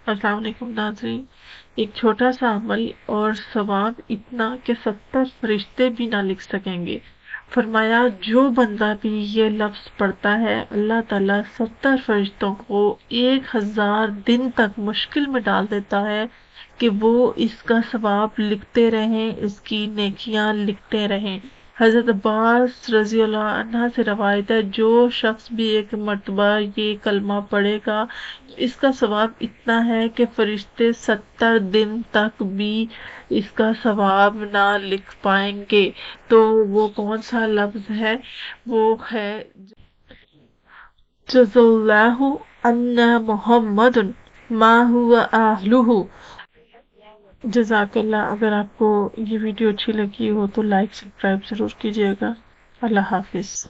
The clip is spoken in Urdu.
السلام علیکم ناظرین۔ ایک چھوٹا سا عمل اور ثواب اتنا کہ 70 فرشتے بھی نہ لکھ سکیں گے۔ فرمایا جو بندہ بھی یہ لفظ پڑھتا ہے اللہ تعالیٰ 70 فرشتوں کو 1000 دن تک مشکل میں ڈال دیتا ہے کہ وہ اس کا ثواب لکھتے رہیں، اس کی نیکیاں لکھتے رہیں۔ حضرت عباس رضی اللہ عنہ سے روایت ہے، جو شخص بھی ایک مرتبہ یہ کلمہ پڑھے گا اس کا ثواب اتنا ہے کہ فرشتے 70 دن تک بھی اس کا ثواب نہ لکھ پائیں گے۔ تو وہ کون سا لفظ ہے؟ وہ ہے جزا اللہ ان محمد ما هو اہلہ۔ جزاک اللہ۔ اگر آپ کو یہ ویڈیو اچھی لگی ہو تو لائک سبسکرائب ضرور کیجیے گا۔ اللہ حافظ۔